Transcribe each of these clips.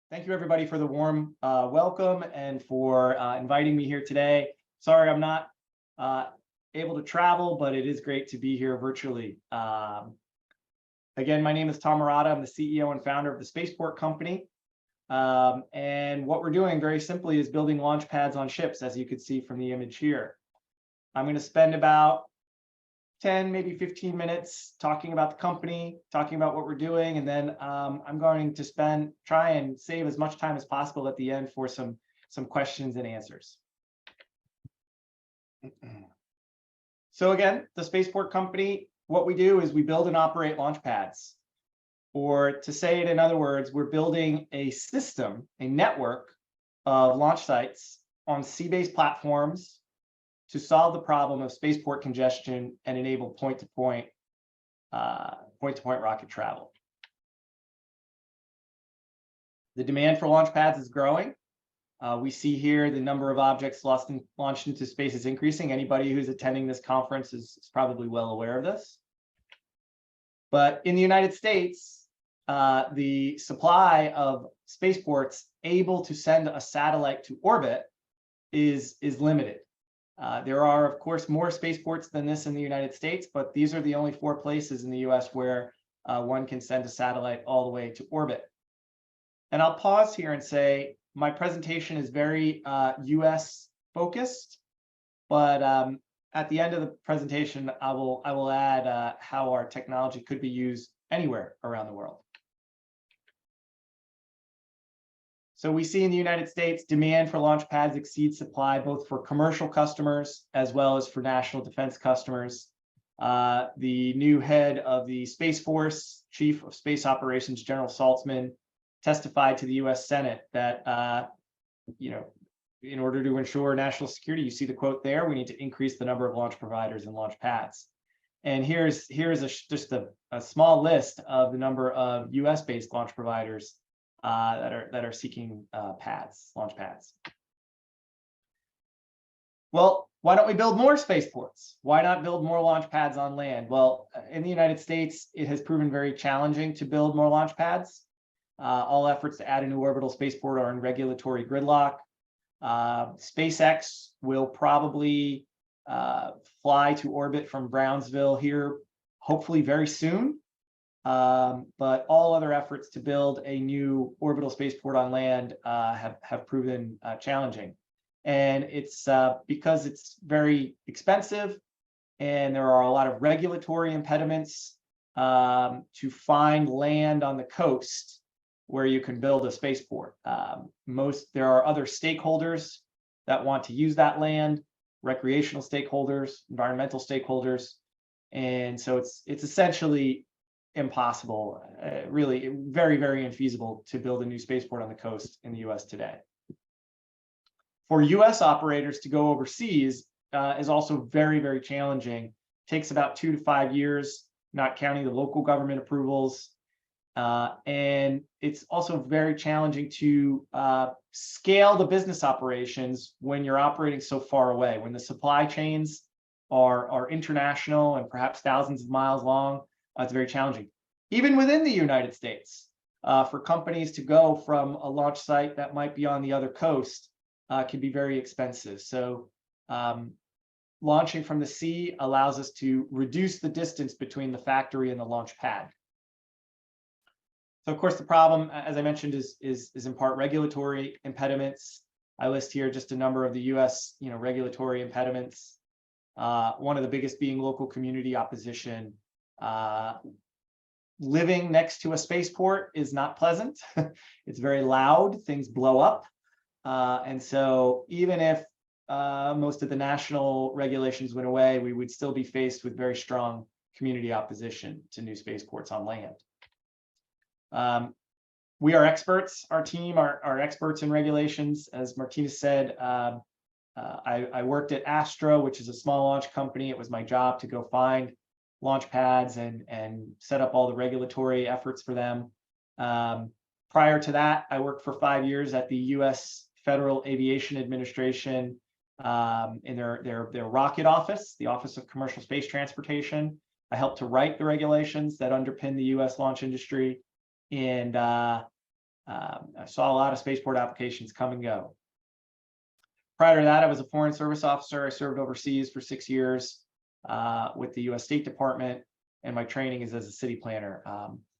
Thank you, everybody, for the warm welcome and for inviting me here today. Sorry, I'm not able to travel, but it is great to be here virtually. Again, my name is Tom Murata. I'm the CEO and founder of the Spaceport Company. And what we're doing very simply is building launch pads on ships, as you could see from the image here. I'm going to spend about 10, maybe 15 minutes talking about the company, talking about what we're doing, and then I'm going to try and save as much time as possible at the end for some questions and answers. So again, the Spaceport Company, what we do is we build and operate launch pads. Or to say it in other words, we're building a system, a network of launch sites on sea-based platforms to solve the problem of spaceport congestion and enable point-to-point rocket travel. The demand for launch pads is growing. We see here the number of objects launched into space is increasing. Anybody who's attending this conference is probably well aware of this. But in the United States, the supply of spaceports able to send a satellite to orbit is limited. There are, of course, more spaceports than this in the United States, but these are the only 4 places in the US where one can send a satellite all the way to orbit. And I'll pause here and say my presentation is very US focused, but at the end of the presentation, I will add how our technology could be used anywhere around the world. So we see in the United States, demand for launch pads exceeds supply, both for commercial customers as well as for national defense customers. The new head of the Space Force, Chief of Space Operations, General Saltzman, testified to the US Senate that, in order to ensure national security, you see the quote there, we need to increase the number of launch providers and launch pads. And here's just a small list of the number of US-based launch providers that are seeking launch pads. Well, why don't we build more spaceports? Why not build more launch pads on land? Well, in the United States, it has proven very challenging to build more launch pads. All efforts to add a new orbital spaceport are in regulatory gridlock. SpaceX will probably fly to orbit from Brownsville here, hopefully very soon. But all other efforts to build a new orbital spaceport on land have proven challenging. And it's because it's very expensive and there are a lot of regulatory impediments to find land on the coast where you can build a spaceport. There are other stakeholders that want to use that land, recreational stakeholders, environmental stakeholders. And so it's essentially impossible, really very, very infeasible to build a new spaceport on the coast in the US today. For US operators to go overseas is also very, very challenging. It takes about 2 to 5 years, not counting the local government approvals. And it's also very challenging to scale the business operations when you're operating so far away, when the supply chains are international and perhaps thousands of miles long. It's very challenging. Even within the United States, for companies to go from a launch site that might be on the other coast can be very expensive. So launching from the sea allows us to reduce the distance between the factory and the launch pad. So of course, the problem, as I mentioned, is in part regulatory impediments. I list here just a number of the US regulatory impediments. One of the biggest being local community opposition. Living next to a spaceport is not pleasant. It's very loud, things blow up. And so even if most of the national regulations went away, we would still be faced with very strong community opposition to new spaceports on land. We are experts, our team are experts in regulations. As Martinez said, I worked at Astro, which is a small launch company. It was my job to go find launch pads and set up all the regulatory efforts for them. Prior to that, I worked for 5 years at the US Federal Aviation Administration in their rocket office, the Office of Commercial Space Transportation. I helped to write the regulations that underpin the US launch industry. And I saw a lot of spaceport applications come and go. Prior to that, I was a Foreign Service officer. I served overseas for 6 years with the U.S. State Department, and my training is as a city planner.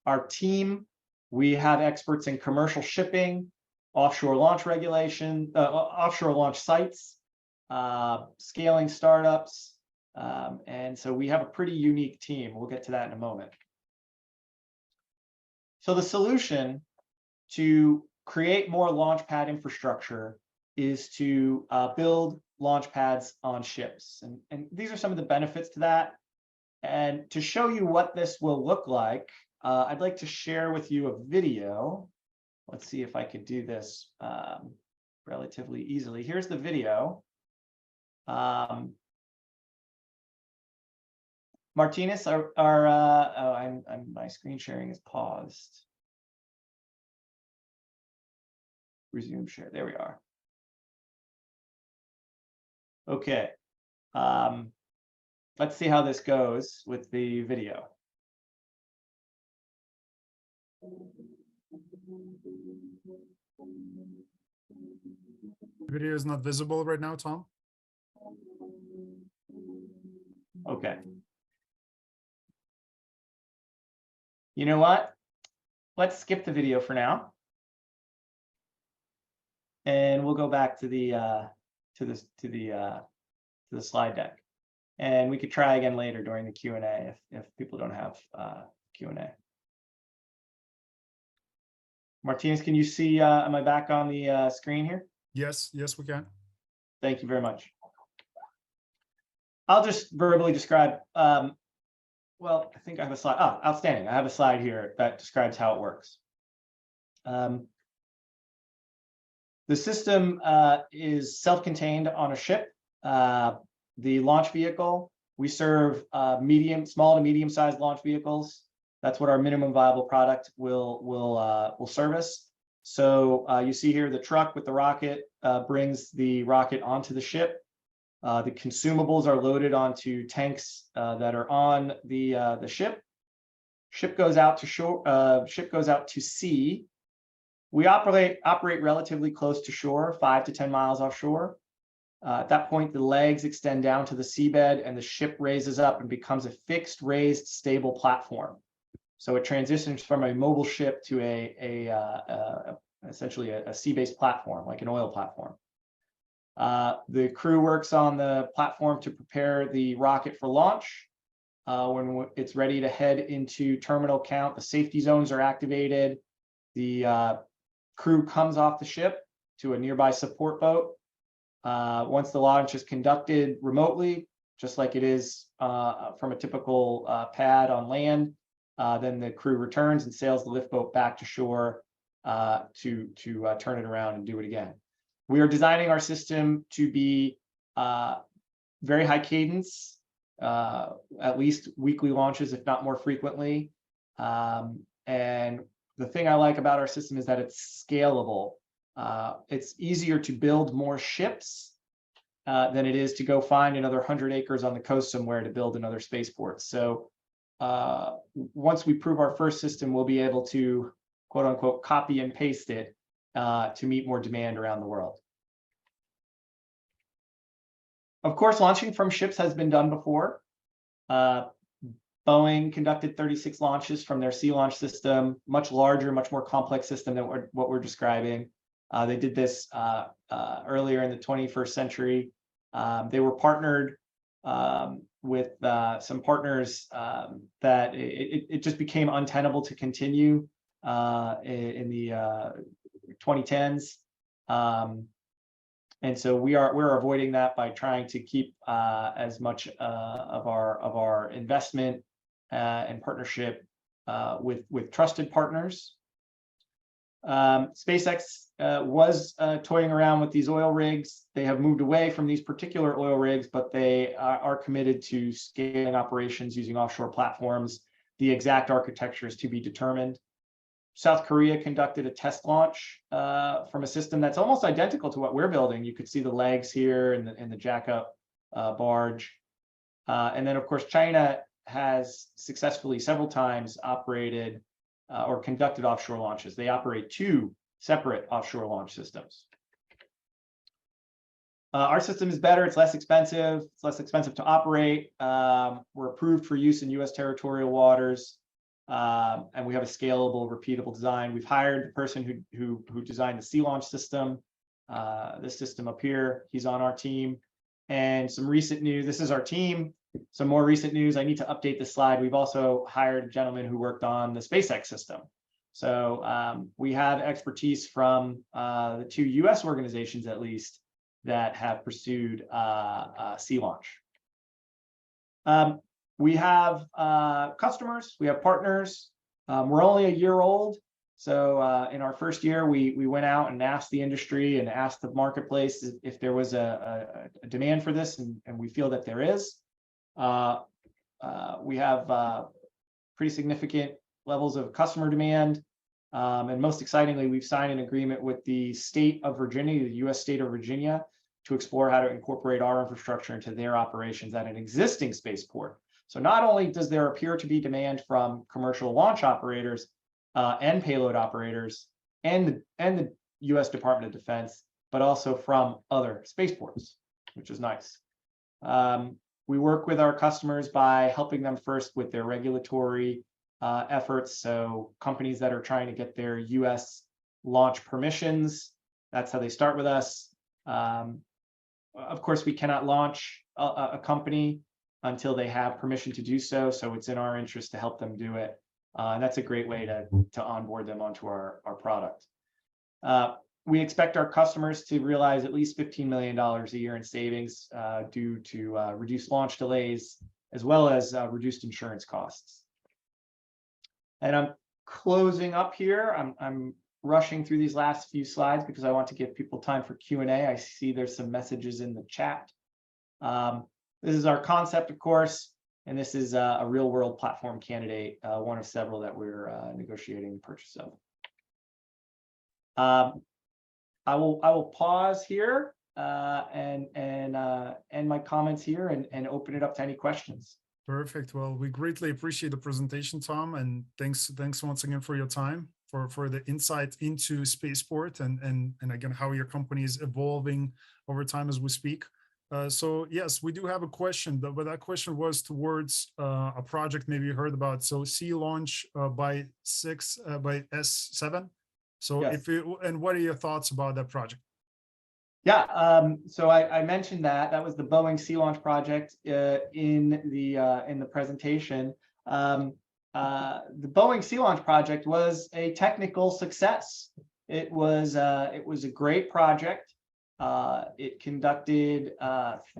Our team, we have experts in commercial shipping, offshore launch regulation, offshore launch sites, scaling startups, and so we have a pretty unique team. We'll get to that in a moment. So the solution to create more launch pad infrastructure is to build launch pads on ships. And these are some of the benefits to that. And to show you what this will look like, I'd like to share with you a video. Let's see if I could do this relatively easily. Here's the video. Martinez, my screen sharing is paused. Resume share. There we are. Okay. Let's see how this goes with the video. Video is not visible right now, Tom. Okay. You know what? Let's skip the video for now, and we'll go back to the slide deck, and we could try again later during the Q&A if people don't have Q&A. Martinez, can you see? Am I back on the screen here? Yes, we can. Thank you very much. I'll just verbally describe. Well, I think I have a slide. Oh, outstanding. I have a slide here that describes how it works. The system is self-contained on a ship. The launch vehicle, we serve small to medium-sized launch vehicles. That's what our minimum viable product will service. So you see here the truck with the rocket brings the rocket onto the ship. The consumables are loaded onto tanks that are on the ship. Ship goes out to shore. Ship goes out to sea. We operate relatively close to shore, 5 to 10 miles offshore. At that point, the legs extend down to the seabed, and the ship raises up and becomes a fixed, raised, stable platform. So it transitions from a mobile ship to essentially a sea-based platform, like an oil platform. The crew works on the platform to prepare the rocket for launch. When it's ready to head into terminal count, the safety zones are activated. The crew comes off the ship to a nearby support boat. Once the launch is conducted remotely, just like it is from a typical pad on land, then the crew returns and sails the lift boat back to shore to turn it around and do it again. We are designing our system to be very high cadence, at least weekly launches, if not more frequently. And the thing I like about our system is that it's scalable. It's easier to build more ships than it is to go find another 100 acres on the coast somewhere to build another spaceport. So once we prove our first system, we'll be able to, quote unquote, copy and paste it to meet more demand around the world. Of course, launching from ships has been done before. Boeing conducted 36 launches from their sea launch system, much larger, much more complex system than what we're describing. They did this earlier in the 21st century. They were partnered with some partners that it just became untenable to continue in the 2010s. And so we're avoiding that by trying to keep as much of our investment and partnership with trusted partners. SpaceX was toying around with these oil rigs. They have moved away from these particular oil rigs, but they are committed to scaling operations using offshore platforms. The exact architecture is to be determined. South Korea conducted a test launch from a system that's almost identical to what we're building. You could see the legs here and the jack-up barge. And then, of course, China has successfully several times operated or conducted offshore launches. They operate 2 separate offshore launch systems. Our system is better. It's less expensive. It's less expensive to operate. We're approved for use in U.S. territorial waters, and we have a scalable, repeatable design. We've hired the person who designed the sea launch system. This system up here, he's on our team. And some recent news. This is our team. Some more recent news. I need to update the slide. We've also hired a gentleman who worked on the SpaceX system. So we have expertise from the 2 U.S. organizations, at least, that have pursued sea launch. We have customers, we have partners. We're only a year old. So in our first year, we went out and asked the industry and asked the marketplace if there was a demand for this, and we feel that there is. We have pretty significant levels of customer demand. And most excitingly, we've signed an agreement with the state of Virginia, the U.S. state of Virginia, to explore how to incorporate our infrastructure into their operations at an existing spaceport. So not only does there appear to be demand from commercial launch operators and payload operators and the U.S. Department of Defense, but also from other spaceports, which is nice. We work with our customers by helping them first with their regulatory efforts. So companies that are trying to get their U.S. launch permissions, that's how they start with us. Of course, we cannot launch a company until they have permission to do so. So it's in our interest to help them do it. And that's a great way to onboard them onto our product. We expect our customers to realize at least $15 million a year in savings due to reduced launch delays, as well as reduced insurance costs. And I'm closing up here. I'm rushing through these last few slides because I want to give people time for Q&A. I see there's some messages in the chat. This is our concept, of course, and this is a real-world platform candidate, one of several that we're negotiating the purchase of. I will pause here and end my comments here and open it up to any questions. Perfect. Well, we greatly appreciate the presentation, Tom, and thanks once again for your time, for the insight into spaceport and again how your company is evolving over time as we speak. So yes, we do have a question, but that question was towards a project maybe you heard about. So sea launch by S7. So yes. And what are your thoughts about that project? Yeah, so I mentioned that was the Boeing Sea Launch project in the presentation. The Boeing Sea Launch project was a technical success. It was a great project. It conducted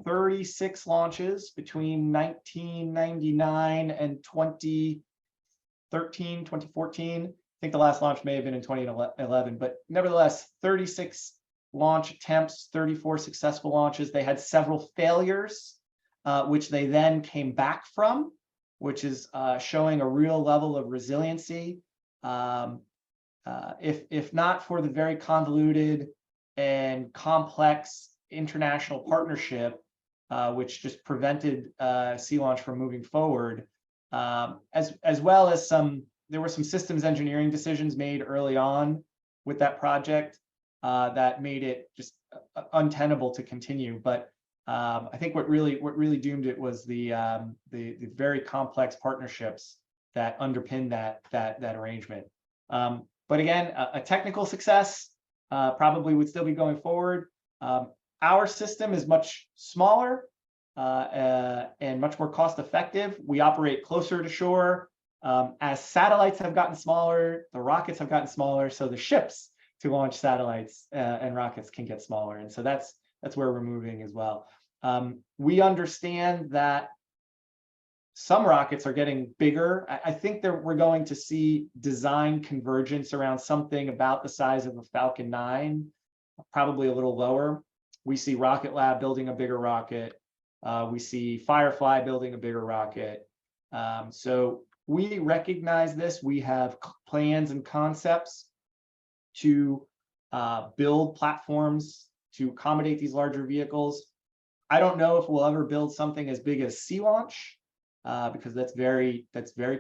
36 launches between 1999 and 2013, 2014. I think the last launch may have been in 2011, but nevertheless, 36 launch attempts, 34 successful launches. They had several failures, which they then came back from, which is showing a real level of resiliency. If not for the very convoluted and complex international partnership, which just prevented sea launch from moving forward, as well as there were some systems engineering decisions made early on with that project that made it just untenable to continue. But I think what really doomed it was the very complex partnerships that underpin that arrangement. But again, a technical success probably would still be going forward. Our system is much smaller and much more cost effective. We operate closer to shore. As satellites have gotten smaller, the rockets have gotten smaller, so the ships to launch satellites and rockets can get smaller. And so that's where we're moving as well. We understand that some rockets are getting bigger. I think that we're going to see design convergence around something about the size of a Falcon 9, probably a little lower. We see Rocket Lab building a bigger rocket. We see Firefly building a bigger rocket. So we recognize this. We have plans and concepts to build platforms to accommodate these larger vehicles. I don't know if we'll ever build something as big as sea launch because that's very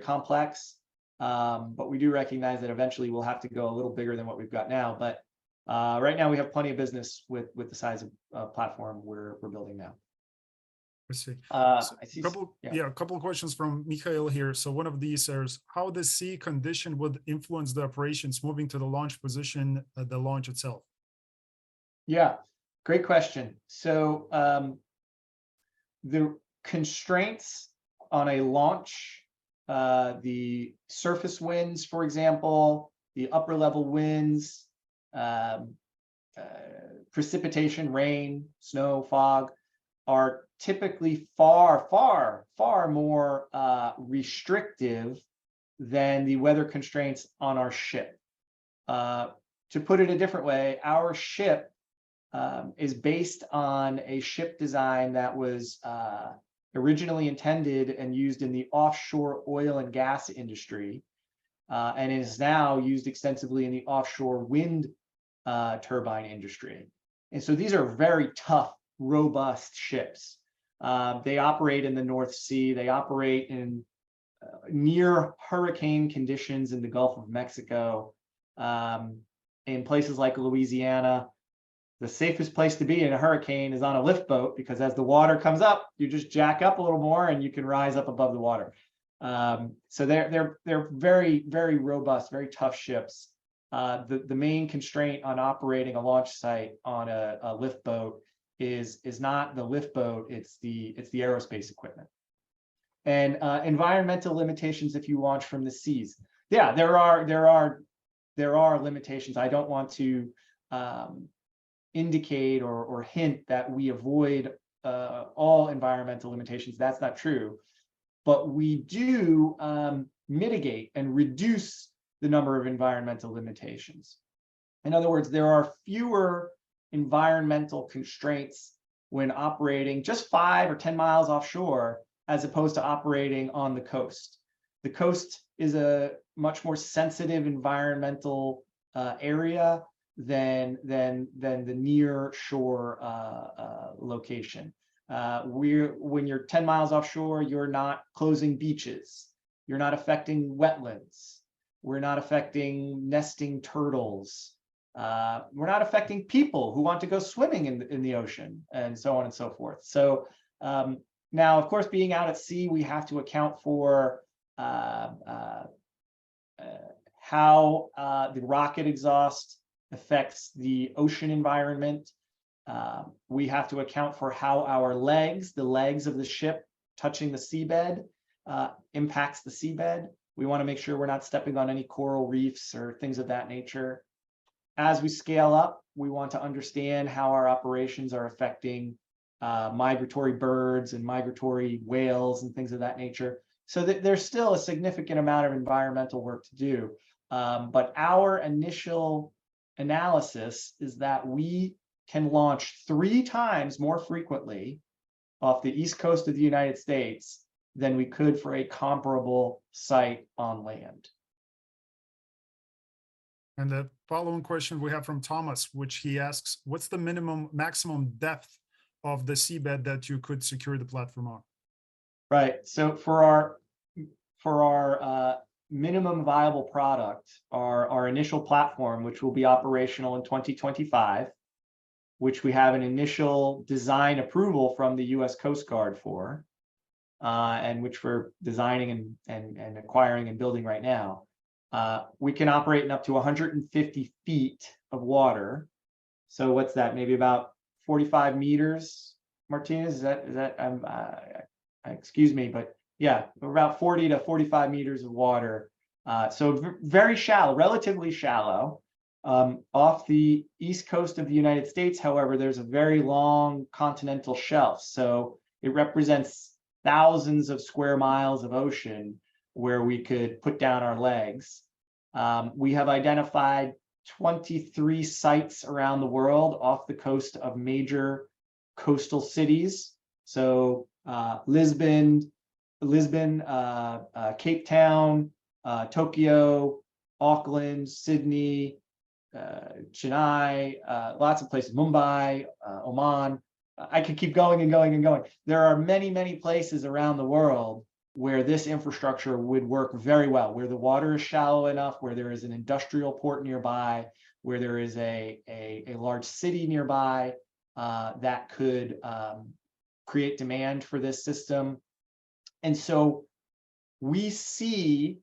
complex. But we do recognize that eventually we'll have to go a little bigger than what we've got now. But right now we have plenty of business with the size of platform we're building now. I see. I So see. a couple of questions from Mikhail here. So one of these is how the sea condition would influence the operations moving to the launch position at the launch itself. Yeah, great question. So the constraints on a launch, the surface winds, for example, the upper level winds, precipitation, rain, snow, fog, are typically far more restrictive than the weather constraints on our ship. To put it a different way, our ship is based on a ship design that was originally intended and used in the offshore oil and gas industry, and is now used extensively in the offshore wind turbine industry. And so these are very tough, robust ships. They operate in the North Sea. They operate in near hurricane conditions in the Gulf of Mexico. In places like Louisiana, the safest place to be in a hurricane is on a lift boat, because as the water comes up, you just jack up a little more and you can rise up above the water. So they're very, very robust, very tough ships. The main constraint on operating a launch site on a lift boat is not the lift boat, it's the aerospace equipment. And environmental limitations if you launch from the seas. Yeah, there are limitations. I don't want to indicate or hint that we avoid all environmental limitations. That's not true. But we do mitigate and reduce the number of environmental limitations. In other words, there are fewer environmental constraints when operating just 5 or 10 miles offshore, as opposed to operating on the coast. The coast is a much more sensitive environmental area than the near shore location. When you're 10 miles offshore, you're not closing beaches. You're not affecting wetlands. We're not affecting nesting turtles. We're not affecting people who want to go swimming in the ocean, and so on and so forth. So now, of course, being out at sea, we have to account for how the rocket exhaust affects the ocean environment. We have to account for how our legs, the legs of the ship touching the seabed, impacts the seabed. We want to make sure we're not stepping on any coral reefs or things of that nature. As we scale up, we want to understand how our operations are affecting migratory birds and migratory whales and things of that nature. So that there's still a significant amount of environmental work to do. But our initial analysis is that we can launch 3 times more frequently off the east coast of the United States than we could for a comparable site on land. And the following question we have from Thomas, which he asks, what's the maximum depth of the seabed that you could secure the platform on? Right. So for our minimum viable product, our initial platform, which will be operational in 2025, which we have an initial design approval from the U.S. Coast Guard for, and which we're designing and acquiring and building right now. We can operate in up to 150 feet of water. So what's that? Maybe about 45 meters, Martinez? Is that excuse me, but yeah, about 40 to 45 meters of water. So very shallow, relatively shallow. Off the east coast of the United States, however, there's a very long continental shelf. So it represents thousands of square miles of ocean where we could put down our legs. We have identified 23 sites around the world off the coast of major coastal cities. So Lisbon, Cape Town, Tokyo, Auckland, Sydney, Chennai, lots of places, Mumbai, Oman. I could keep going and going and going. There are many, many places around the world where this infrastructure would work very well, where the water is shallow enough, where there is an industrial port nearby, where there is a large city nearby that could create demand for this system. And so we see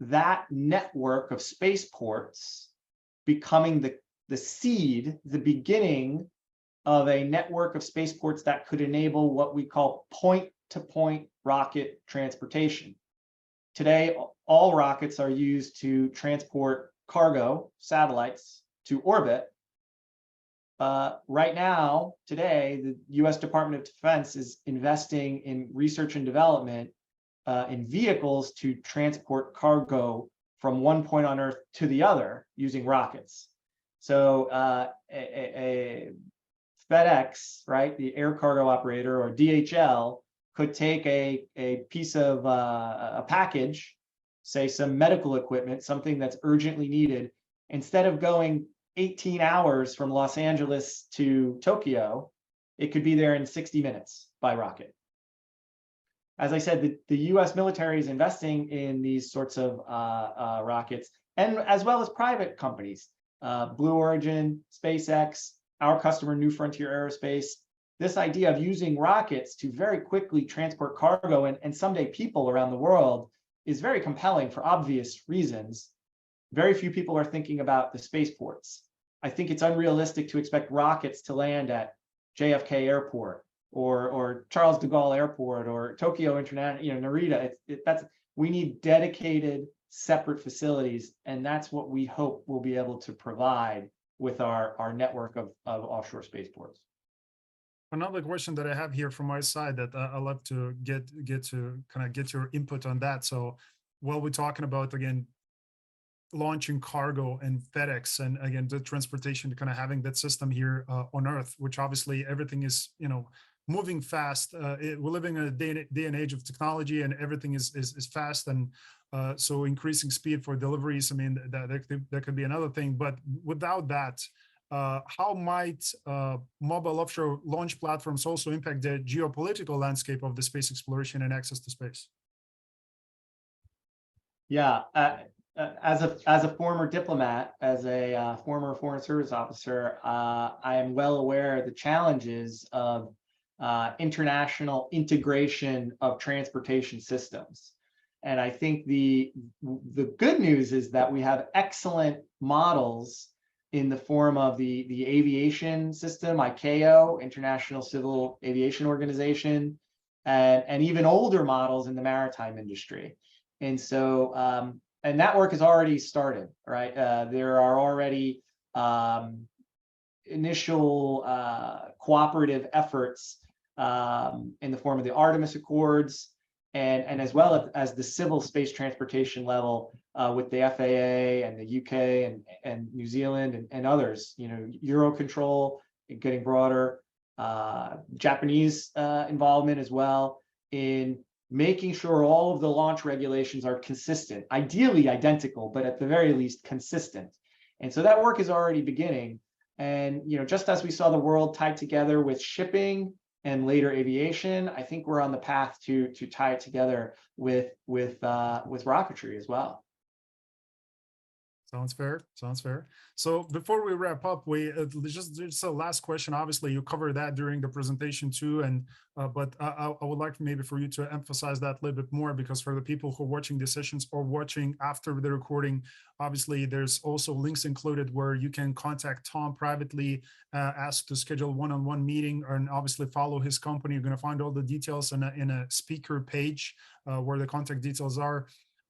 that network of spaceports becoming the seed, the beginning of a network of spaceports that could enable what we call point-to-point rocket transportation. Today, all rockets are used to transport cargo, satellites, to orbit. Right now, today, the US Department of Defense is investing in research and development in vehicles to transport cargo from one point on Earth to the other using rockets. So a FedEx, right, the air cargo operator, or DHL, could take a piece of a package, say some medical equipment, something that's urgently needed, instead of going 18 hours from Los Angeles to Tokyo, it could be there in 60 minutes by rocket. As I said, the US military is investing in these sorts of rockets, and as well as private companies, Blue Origin, SpaceX, our customer, New Frontier Aerospace. This idea of using rockets to very quickly transport cargo and someday people around the world is very compelling for obvious reasons. Very few people are thinking about the spaceports. I think it's unrealistic to expect rockets to land at JFK Airport or Charles de Gaulle Airport or Tokyo International, Narita. We need dedicated, separate facilities, and that's what we hope we'll be able to provide with our network of offshore spaceports. Another question that I have here from my side that I'd love to get your input on that. So while we're talking about, again, launching cargo and FedEx, and again, the transportation, kind of having that system here on Earth, which obviously everything is, moving fast. We're living in a day and age of technology, and everything is fast. And so increasing speed for deliveries, I mean, that could be another thing. But without that, how might mobile offshore launch platforms also impact the geopolitical landscape of the space exploration and access to space? Yeah, as a former diplomat, as a former foreign service officer, I am well aware of the challenges of international integration of transportation systems. And I think the good news is that we have excellent models in the form of the aviation system, ICAO, International Civil Aviation Organization, and even older models in the maritime industry. And so, and that work has already started, right? There are already initial cooperative efforts in the form of the Artemis Accords, and as well as the civil space transportation level with the FAA and the UK and New Zealand and others, Eurocontrol getting broader, Japanese involvement as well in making sure all of the launch regulations are consistent, ideally identical, but at the very least consistent. And so that work is already beginning. And just as we saw the world tied together with shipping and later aviation, I think we're on the path to tie it together with rocketry as well. Sounds fair. Sounds fair. So before we wrap up, we just a last question. Obviously, you covered that during the presentation too, and but I would like maybe for you to emphasize that a little bit more, because for the people who are watching the sessions or watching after the recording, obviously there's also links included where you can contact Tom privately, ask to schedule one-on-one meeting, and obviously follow his company. You're going to find all the details in a speaker page where the contact details are.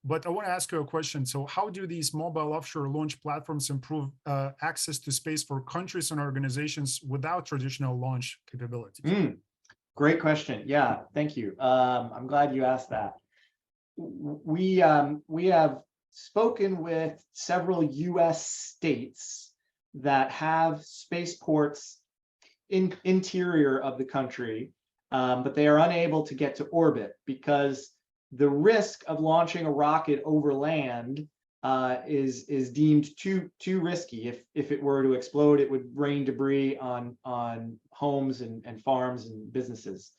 But I want to ask you a question. So how do these mobile offshore launch platforms improve access to space for countries and organizations without traditional launch capabilities? Great question. Yeah, thank you. I'm glad you asked that. We have spoken with several US states that have spaceports in interior of the country, but they are unable to get to orbit because the risk of launching a rocket over land is deemed too risky. If it were to explode, it would rain debris on homes and farms and businesses.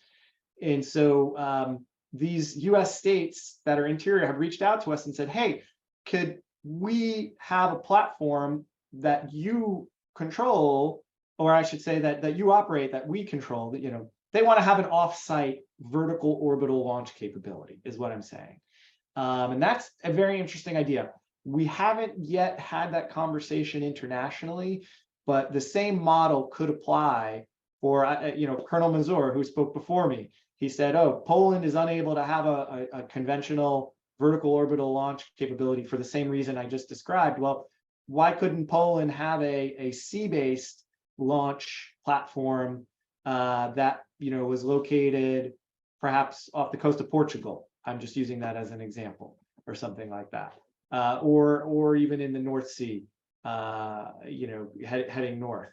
And so these US states that are interior have reached out to us and said, hey, could we have a platform that you control, or I should say that you operate, that we control, that, you know, they want to have an off-site vertical orbital launch capability, is what I'm saying. And that's a very interesting idea. We haven't yet had that conversation internationally, but the same model could apply for, you know, Colonel Mazur, who spoke before me. He said, oh, Poland is unable to have a conventional vertical orbital launch capability for the same reason I just described. Well, why couldn't Poland have a sea-based launch platform that, you know, was located perhaps off the coast of Portugal? I'm just using that as an example, or something like that, or even in the North Sea, you know, heading north.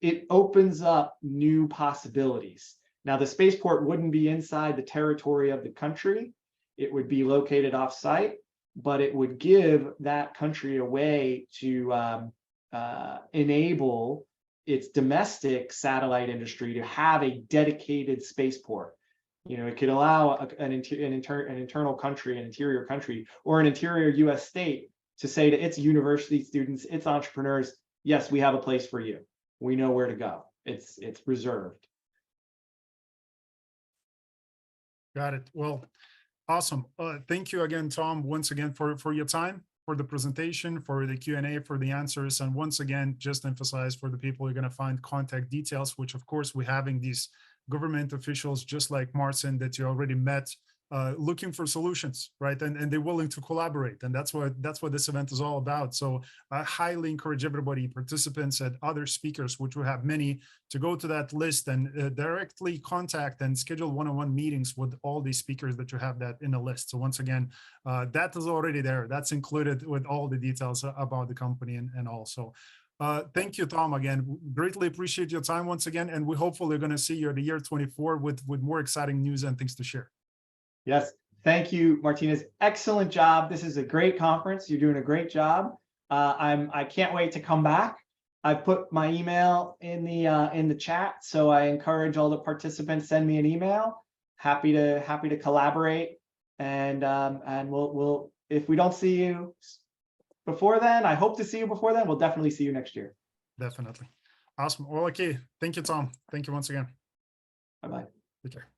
It opens up new possibilities. Now, the spaceport wouldn't be inside the territory of the country. It would be located off-site, but it would give that country a way to enable its domestic satellite industry to have a dedicated spaceport. You know, it could allow an internal country, an interior country, or an interior US state to say to its university students, its entrepreneurs, yes, we have a place for you. We know where to go. It's reserved. Got it. Well, awesome. Thank you again, Tom, once again for your time, for the presentation, for the Q&A, for the answers. And once again, just emphasize for the people, you're going to find contact details, which of course we're having these government officials, just like Martin, that you already met, looking for solutions, right? And they're willing to collaborate. And that's what this event is all about. So I highly encourage everybody, participants and other speakers, which we have many, to go to that list and directly contact and schedule one-on-one meetings with all these speakers that you have that in a list. So once again, that is already there. That's included with all the details about the company and also. Thank you, Tom, again. Greatly appreciate your time once again. And we hopefully are going to see you at the year 24 with more exciting news and things to share. Yes, thank you, Martinez. Excellent job. This is a great conference. You're doing a great job. I can't wait to come back. I've put my email in the chat, so I encourage all the participants, send me an email. Happy to collaborate, and we'll if we don't see you before then, I hope to see you before then. We'll definitely see you next year. Definitely. Awesome. Well, okay. Thank you, Tom. Thank you once again. Bye-bye. Take care.